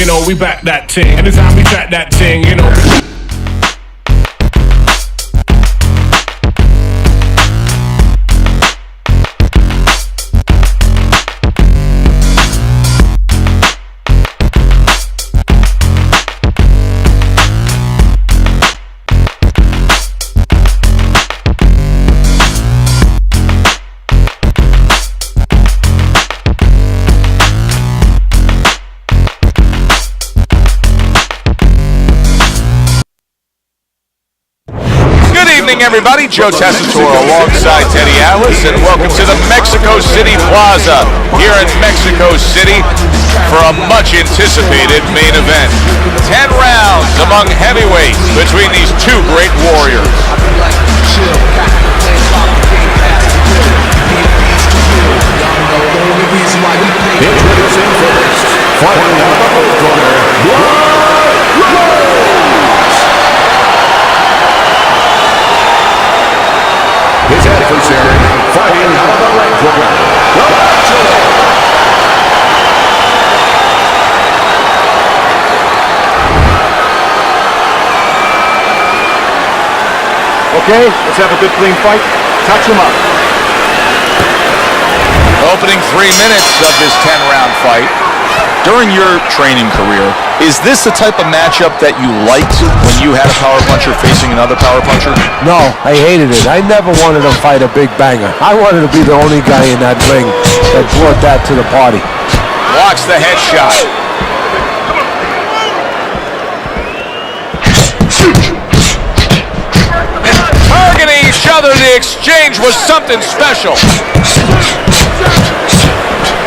you know, we back that ting. Anytime we track that ting, you know. Everybody, Joe Tessitore alongside Teddy Atlas, and welcome to the Mexico City Plaza here in Mexico City for a much anticipated main event. 10 rounds among heavyweights between these two great warriors. Introducing first, fighting out of the corner, his adversary, fighting out of the red corner. Okay, let's have a good clean fight. Touch him up. Opening 3 minutes of this 10-round fight. During your training career, is this the type of matchup that you liked when you had a power puncher facing another power puncher? No, I hated it. I never wanted to fight a big banger. I wanted to be the only guy in that ring that brought that to the party. Blocks the headshot. Targeting each other, the exchange was something special.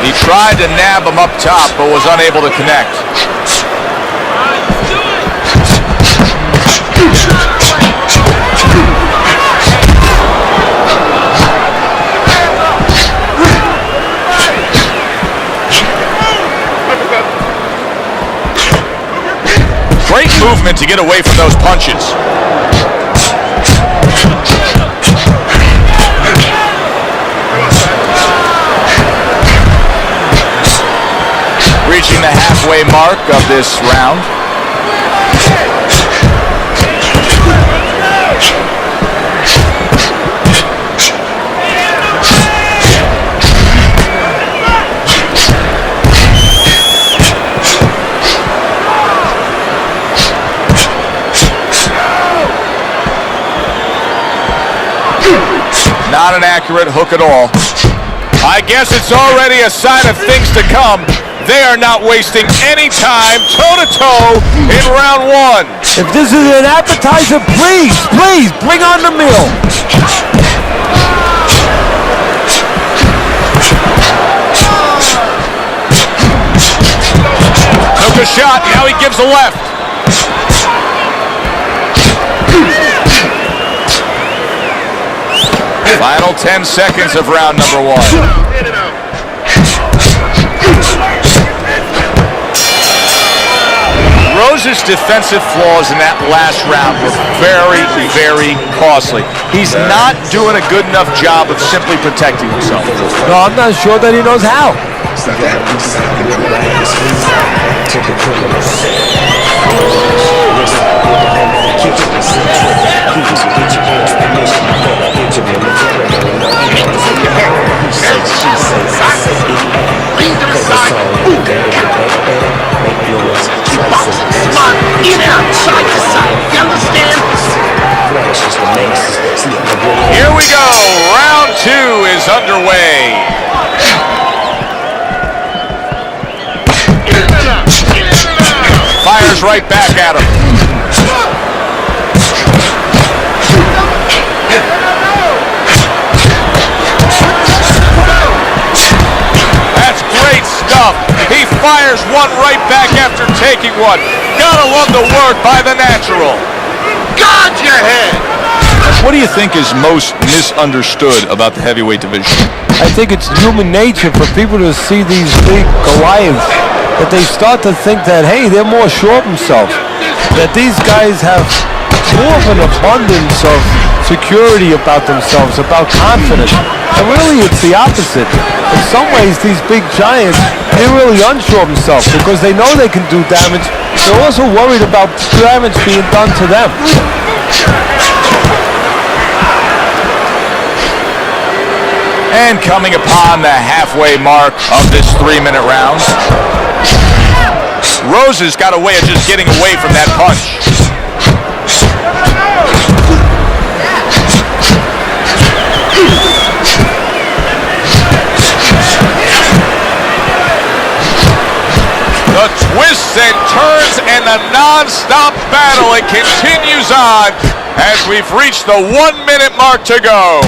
He tried to nab him up top, but was unable to connect. Great movement to get away from those punches. Reaching the halfway mark of this round. Not an accurate hook at all. I guess it's already a sign of things to come. They are not wasting any time toe-to-toe in round one. If this is an appetizer, please, bring on the meal. Took a shot, now he gives a left. Final 10 seconds of round number one. Rose's defensive flaws in that last round were very, very costly. He's not doing a good enough job of simply protecting himself. No, I'm not sure that he knows how. Here we go. Round two is underway. Fires right back at him. That's great stuff. He fires one right back after taking one. Gotta love the work by the natural. Guard your head. What do you think is most misunderstood about the heavyweight division? I think it's human nature for people to see these big Goliaths, that they start to think that, hey, they're more sure of themselves, that these guys have more of an abundance of security about themselves, about confidence. And really, it's the opposite. In some ways, these big giants, they're really unsure of themselves because they know they can do damage. They're also worried about damage being done to them. And coming upon the halfway mark of this 3-minute round, Rose has got a way of just getting away from that punch. The twists and turns and the non-stop battle, it continues on as we've reached the 1-minute mark to go.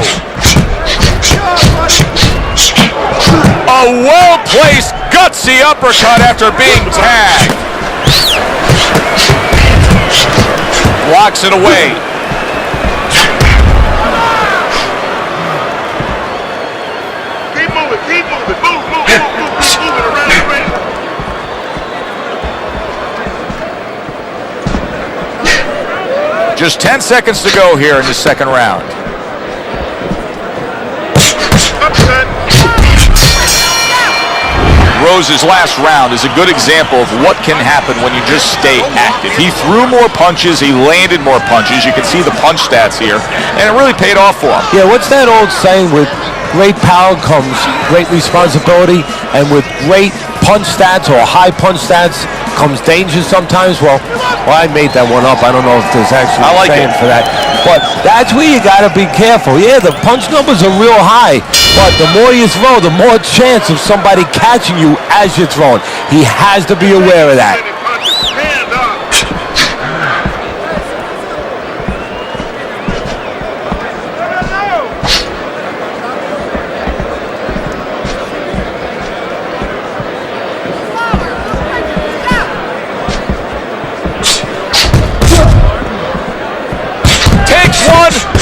A well-placed, gutsy uppercut after being tagged. Blocks it away. Keep moving, move it around the ring. Just 10 seconds to go here in the second round. Rose's last round is a good example of what can happen when you just stay active. He threw more punches, he landed more punches. You can see the punch stats here, and it really paid off for him. Yeah, what's that old saying? With great power comes great responsibility, and with great punch stats or high punch stats comes danger sometimes. Well, I made that one up. I don't know if there's actually a saying for that. But that's where you got to be careful. Yeah, the punch numbers are real high, but the more you throw, the more chance of somebody catching you as you're throwing. He has to be aware of that.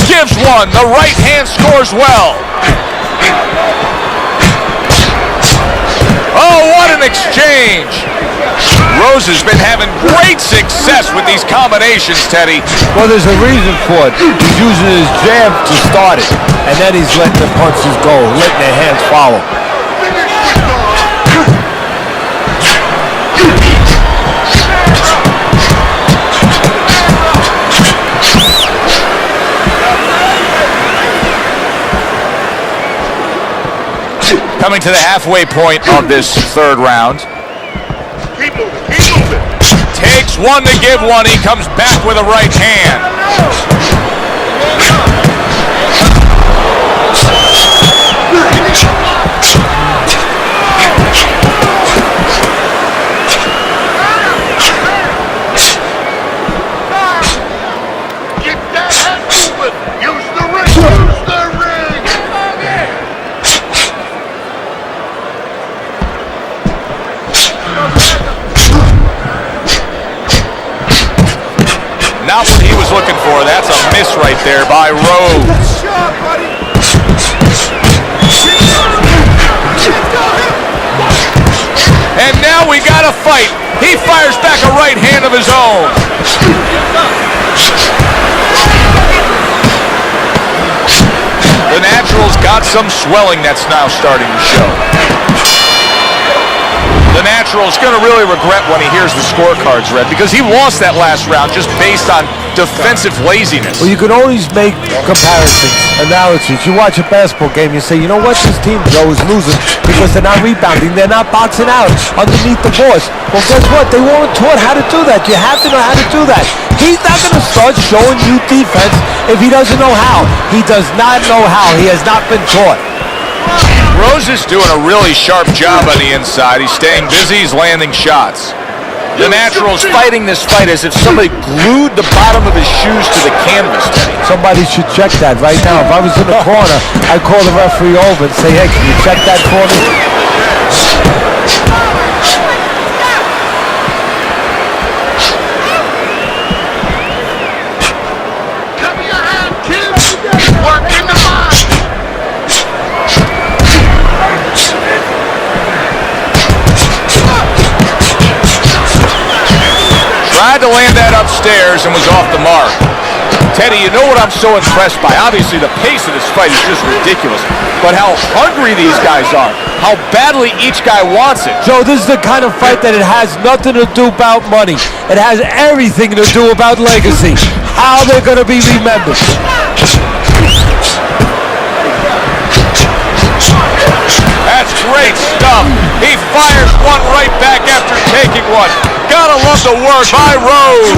Gives one. The right hand scores well. Oh, what an exchange. Rose has been having great success with these combinations, Teddy. Well, there's a reason for it. He's using his jab to start it, and then he's letting the punches go, letting the hands follow. Coming to the halfway point of this third round. Keep moving. Takes one to give one. He comes back with a right hand. Get that head moving. Use the ring. Not what he was looking for. That's a miss right there by Rose. And now we got a fight. He fires back a right hand of his own. The Natural's got some swelling that's now starting to show. The Natural's going to really regret when he hears the scorecards read because he lost that last round just based on defensive laziness. Well, you can always make comparisons, analogies. You watch a basketball game, you say, you know what, this team, Joe, is losing because they're not rebounding, they're not boxing out underneath the boards. Well, guess what? They weren't taught how to do that. You have to know how to do that. He's not going to start showing you defense if he doesn't know how. He does not know how. He has not been taught. Rose is doing a really sharp job on the inside. He's staying busy. He's landing shots. The Natural's fighting this fight as if somebody glued the bottom of his shoes to the canvas, Teddy. Somebody should check that right now. If I was in the corner, I'd call the referee over and say, hey, can you check that for me? Cover your hand, kids. Work in the mind. Tried to land that upstairs and was off the mark. Teddy, you know what I'm so impressed by? Obviously, the pace of this fight is just ridiculous, but how hungry these guys are, how badly each guy wants it. Joe, this is the kind of fight that it has nothing to do about money. It has everything to do about legacy, how they're going to be remembered. That's great stuff. He fires one right back after taking one. Gotta love the work by Rose.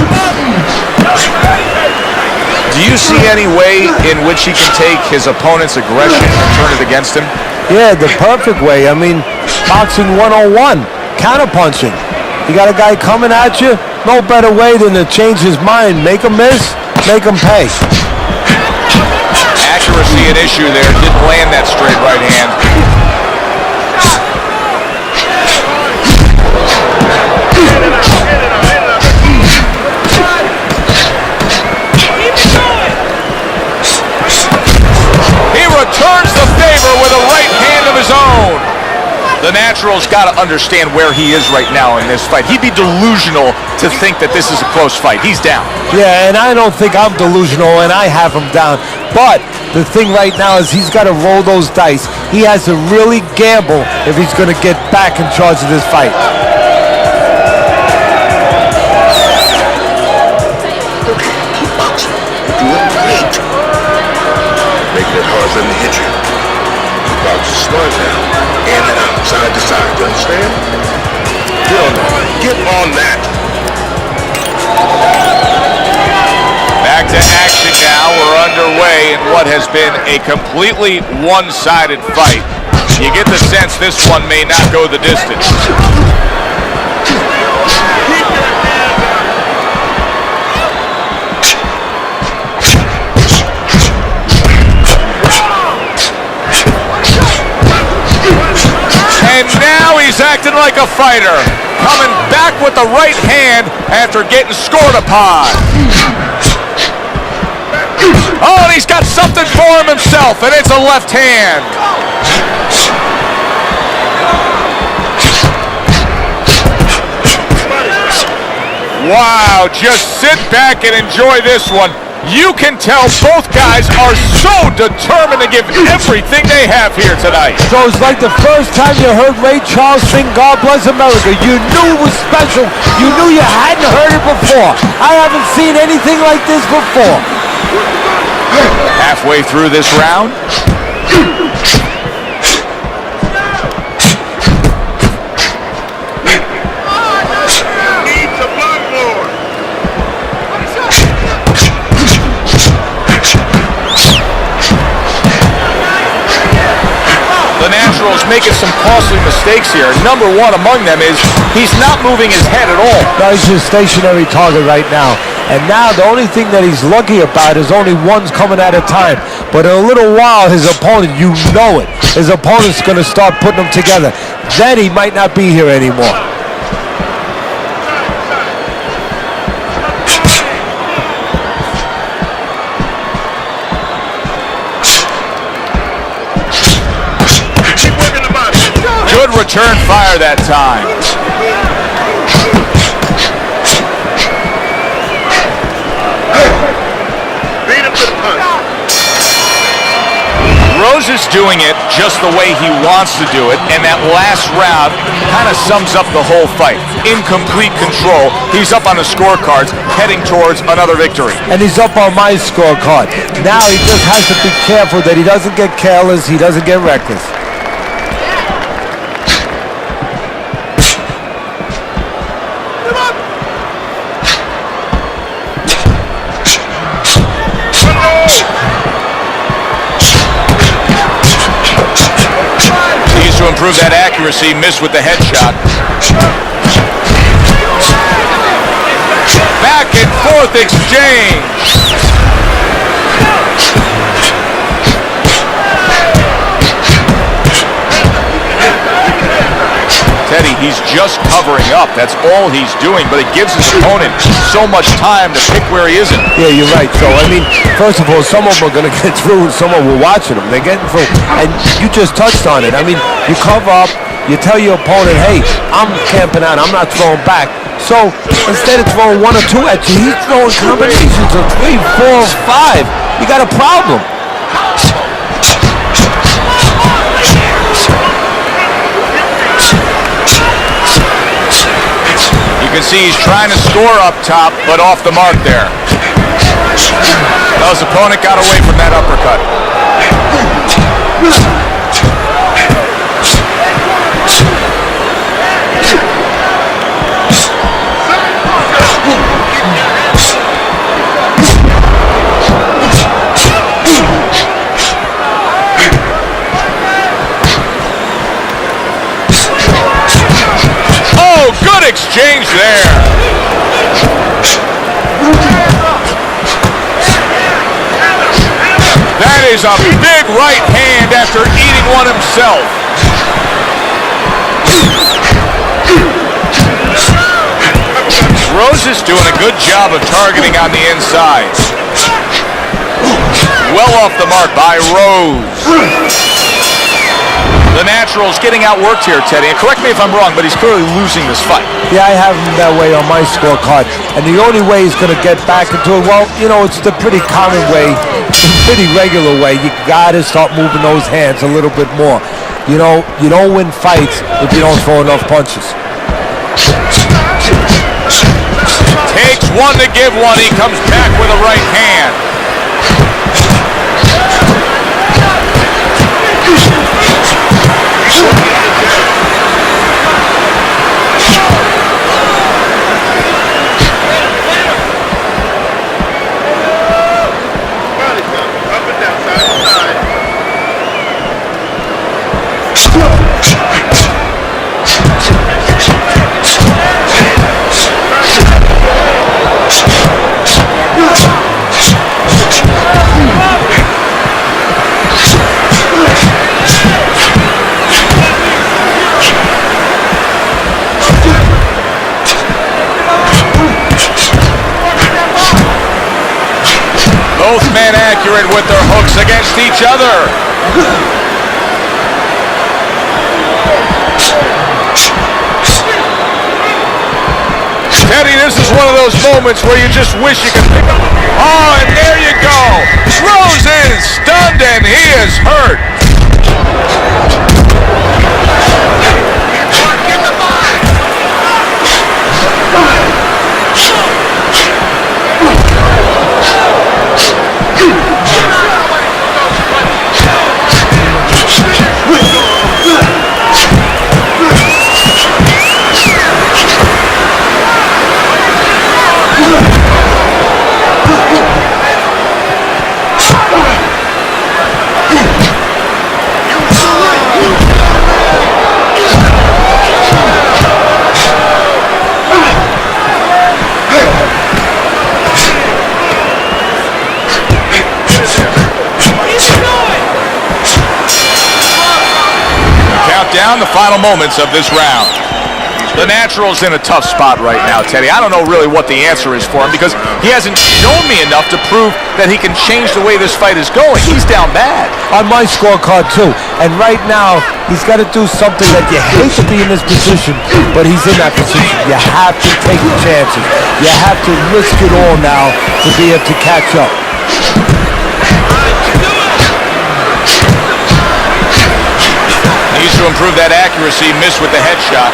Do you see any way in which he can take his opponent's aggression and turn it against him? Yeah, the perfect way. I mean, boxing 101, counterpunching. You got a guy coming at you, no better way than to change his mind. Make him miss, make him pay. Accuracy an issue there. Didn't land that straight right hand. He returns the favor with a right hand of his own. The Natural's got to understand where he is right now in this fight. He'd be delusional to think that this is a close fight. He's down. Yeah, and I don't think I'm delusional, and I have him down. But the thing right now is he's got to roll those dice. He has to really gamble if he's going to get back in charge of this fight. Making it hard for them to hit you. About to start now. In and out, side to side. You understand? Get on that. Get on that. Back to action now. We're underway in what has been a completely one-sided fight. You get the sense this one may not go the distance. And now he's acting like a fighter, coming back with the right hand after getting scored upon. Oh, and he's got something for him himself, and it's a left hand. Wow, just sit back and enjoy this one. You can tell both guys are so determined to give everything they have here tonight. So it's like the first time you heard Ray Charles sing God Bless America. You knew it was special. You knew you hadn't heard it before. I haven't seen anything like this before. Halfway through this round. The Natural's making some costly mistakes here. Number one among them is he's not moving his head at all. No, he's a stationary target right now. And now the only thing that he's lucky about is only one's coming at a time. But in a little while, his opponent, you know it, his opponent's going to start putting them together. Then he might not be here anymore. Good return fire that time. Beat him to the punch. Rose is doing it just the way he wants to do it, and that last round kind of sums up the whole fight. In complete control, he's up on the scorecards, heading towards another victory. And he's up on my scorecard. Now he just has to be careful that he doesn't get careless, he doesn't get reckless. To improve that accuracy, missed with the headshot. Back and forth exchange. Teddy, he's just covering up. That's all he's doing, but it gives his opponent so much time to pick where he isn't. Yeah, you're right. So, I mean, first of all, some of them are going to get through and some of them are watching them. They're getting through. And you just touched on it. I mean, you cover up, you tell your opponent, hey, I'm camping out, I'm not throwing back. So instead of throwing 1 or 2 at you, he's throwing combinations of 3, 4, 5. You got a problem. You can see he's trying to score up top, but off the mark there. Well, his opponent got away from that uppercut. Oh, good exchange there. That is a big right hand after eating one himself. Rose is doing a good job of targeting on the inside. Well off the mark by Rose. The Natural's getting outworked here, Teddy. And correct me if I'm wrong, but he's clearly losing this fight. Yeah, I have him that way on my scorecard. And the only way he's going to get back into it, well, you know, it's the pretty common way, pretty regular way. You got to start moving those hands a little bit more. You know, you don't win fights if you don't throw enough punches. Takes one to give one. He comes back with a right hand. Both men accurate with their hooks against each other. Teddy, this is one of those moments where you just wish you could pick up. Oh, and there you go. Rose is stunned and he is hurt. Down the final moments of this round. The Natural's in a tough spot right now, Teddy. I don't know really what the answer is for him because he hasn't shown me enough to prove that he can change the way this fight is going. He's down bad. On my scorecard, too. And right now, he's got to do something that you hate to be in this position, but he's in that position. You have to take chances. You have to risk it all now to be able to catch up. Needs to improve that accuracy. Missed with the headshot.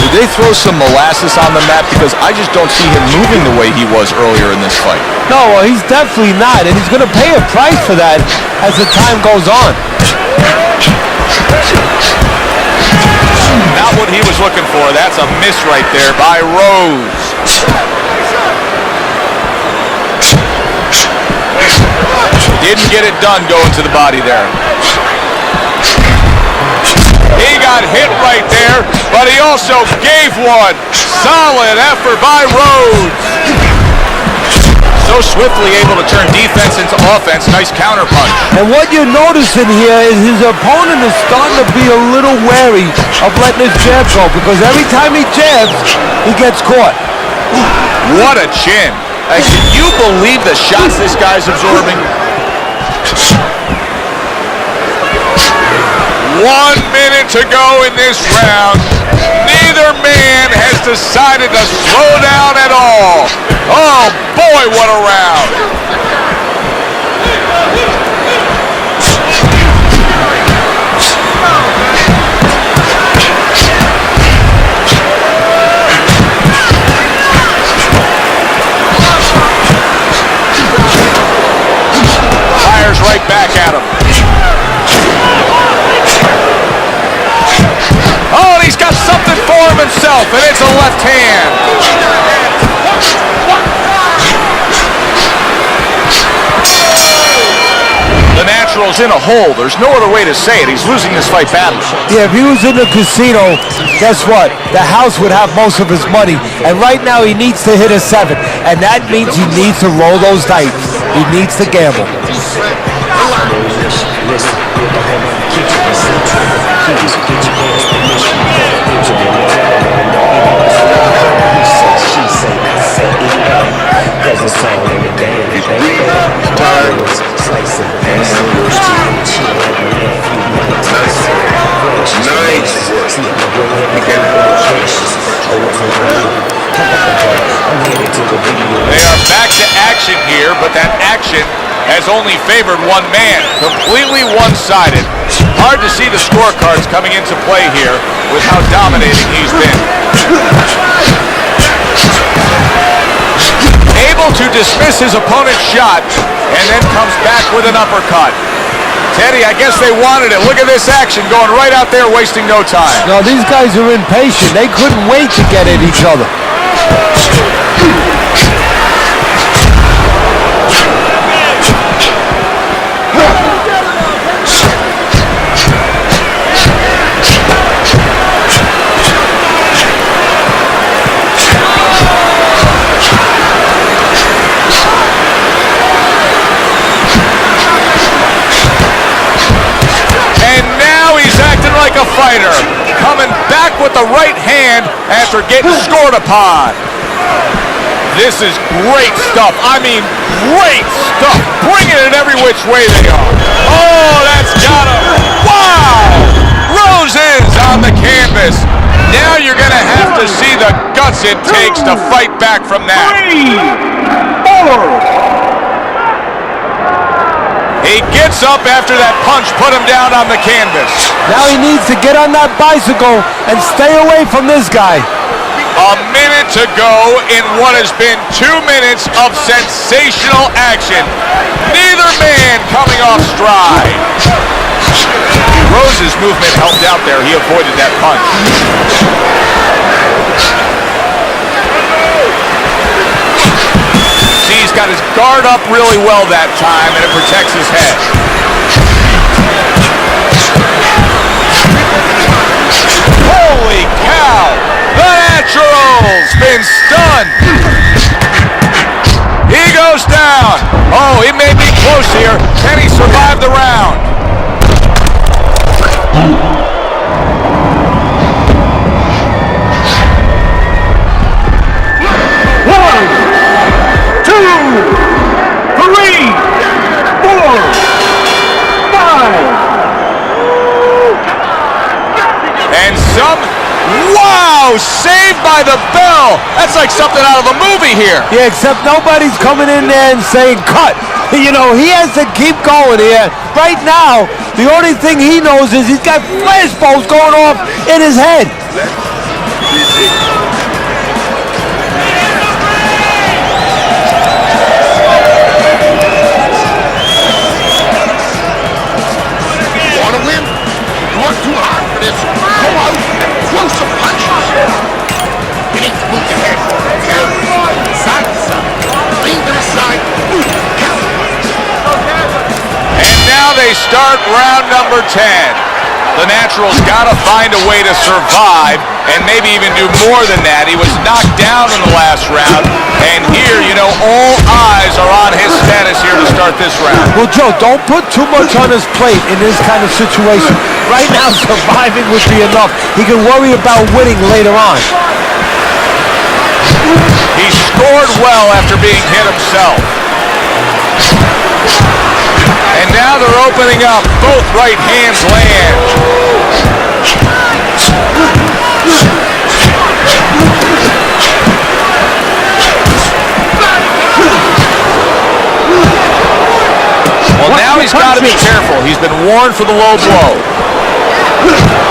Did they throw some molasses on the mat? Because I just don't see him moving the way he was earlier in this fight. No, well, he's definitely not, and he's going to pay a price for that as the time goes on. Not what he was looking for. That's a miss right there by Rose. Didn't get it done going to the body there. He got hit right there, but he also gave one. Solid effort by Rhodes. So swiftly able to turn defense into offense. Nice counter punch. And what you're noticing here is his opponent is starting to be a little wary of letting his jab go because every time he jabs, he gets caught. What a chin. Can you believe the shots this guy's absorbing? 1 minute to go in this round. Neither man has decided to slow down at all. Oh boy, what a round. Fires right back at him. Oh, and he's got something for him himself, and it's a left hand. The Natural's in a hole. There's no other way to say it. He's losing this fight badly. Yeah, if he was in the casino, guess what? The house would have most of his money. And right now he needs to hit a 7. And that means he needs to roll those dice. He needs to gamble. They are back to action here, but that action has only favored one man, completely one-sided. Hard to see the scorecards coming into play here with how dominating he's been. Able to dismiss his opponent's shot and then comes back with an uppercut. Teddy, I guess they wanted it. Look at this action going right out there, wasting no time. No, these guys are impatient. They couldn't wait to get at each other. Like a fighter, coming back with the right hand after getting scored upon. This is great stuff. I mean, great stuff. Bringing it every which way they are. Oh, that's got him. Wow! Roses on the canvas. Now you're going to have to see the guts it takes to fight back from that. 3, 4. He gets up after that punch put him down on the canvas. Now he needs to get on that bicycle and stay away from this guy. A minute to go in what has been 2 minutes of sensational action. Neither man coming off stride. Rose's movement helped out there. He avoided that punch. He's got his guard up really well that time, and it protects his head. Holy cow! The Natural's been stunned. He goes down. Oh, he may be close here. Can he survive the round? Wow! Saved by the bell! That's like something out of a movie here. Yeah, except nobody's coming in there and saying cut. You know, he has to keep going here. Right now, the only thing he knows is he's got flashballs going off in his head. Want to win? You work too hard for this. Go out, throw some punches. You need to move your head. Side to side. Lean to the side. Counter. And now they start round number 10. The Natural's got to find a way to survive and maybe even do more than that. He was knocked down in the last round, and here, you know, all eyes are on his status here to start this round. Well, Joe, don't put too much on his plate in this kind of situation. Right now, surviving would be enough. He can worry about winning later on. He scored well after being hit himself. And now they're opening up. Both right hands land. he's got to be careful. He's been warned for the low blow.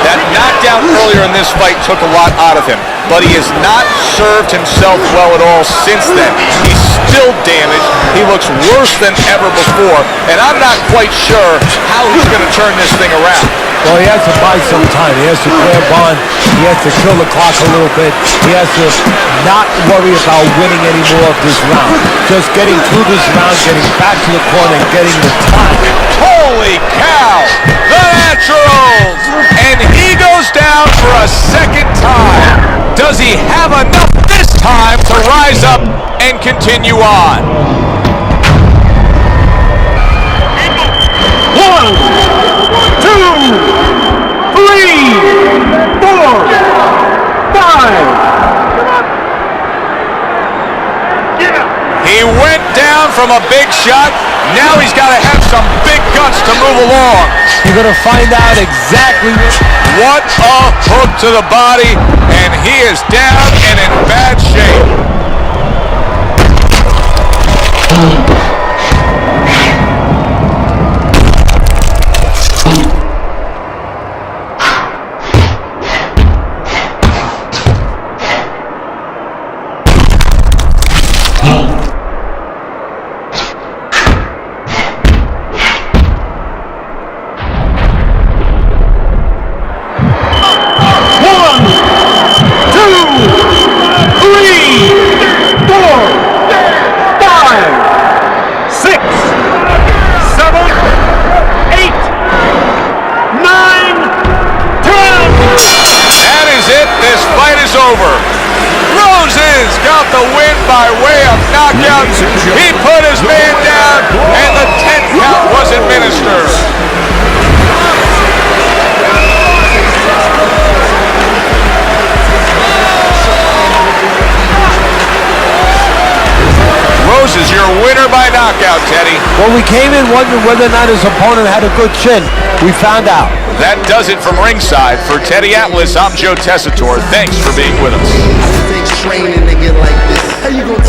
That knockdown earlier in this fight took a lot out of him, but he has not served himself well at all since then. He's still damaged. He looks worse than ever before, and I'm not quite sure how he's going to turn this thing around. Well, he has to buy some time. He has to grab on. He has to kill the clock a little bit. He has to not worry about winning any more of this round. Just getting through this round, getting back to the corner, and getting the time. Holy cow! The Naturals! And he goes down for a second time. Does he have enough this time to rise up and continue on? 1, 2, 3, 4, 5. He went down from a big shot. Now he's got to have some big guts to move along. You're going to find out exactly What a hook to the body, and he is down and in bad shape. Over. Roses got the win by way of knockout. He put his man down, and the 10th count was administered. Roses, your winner by knockout, Teddy. Well, we came in wondering whether or not his opponent had a good chin. We found out. That does it from ringside. For Teddy Atlas, I'm Joe Tessitore. Thanks for being with us. Training to get like this. How you gonna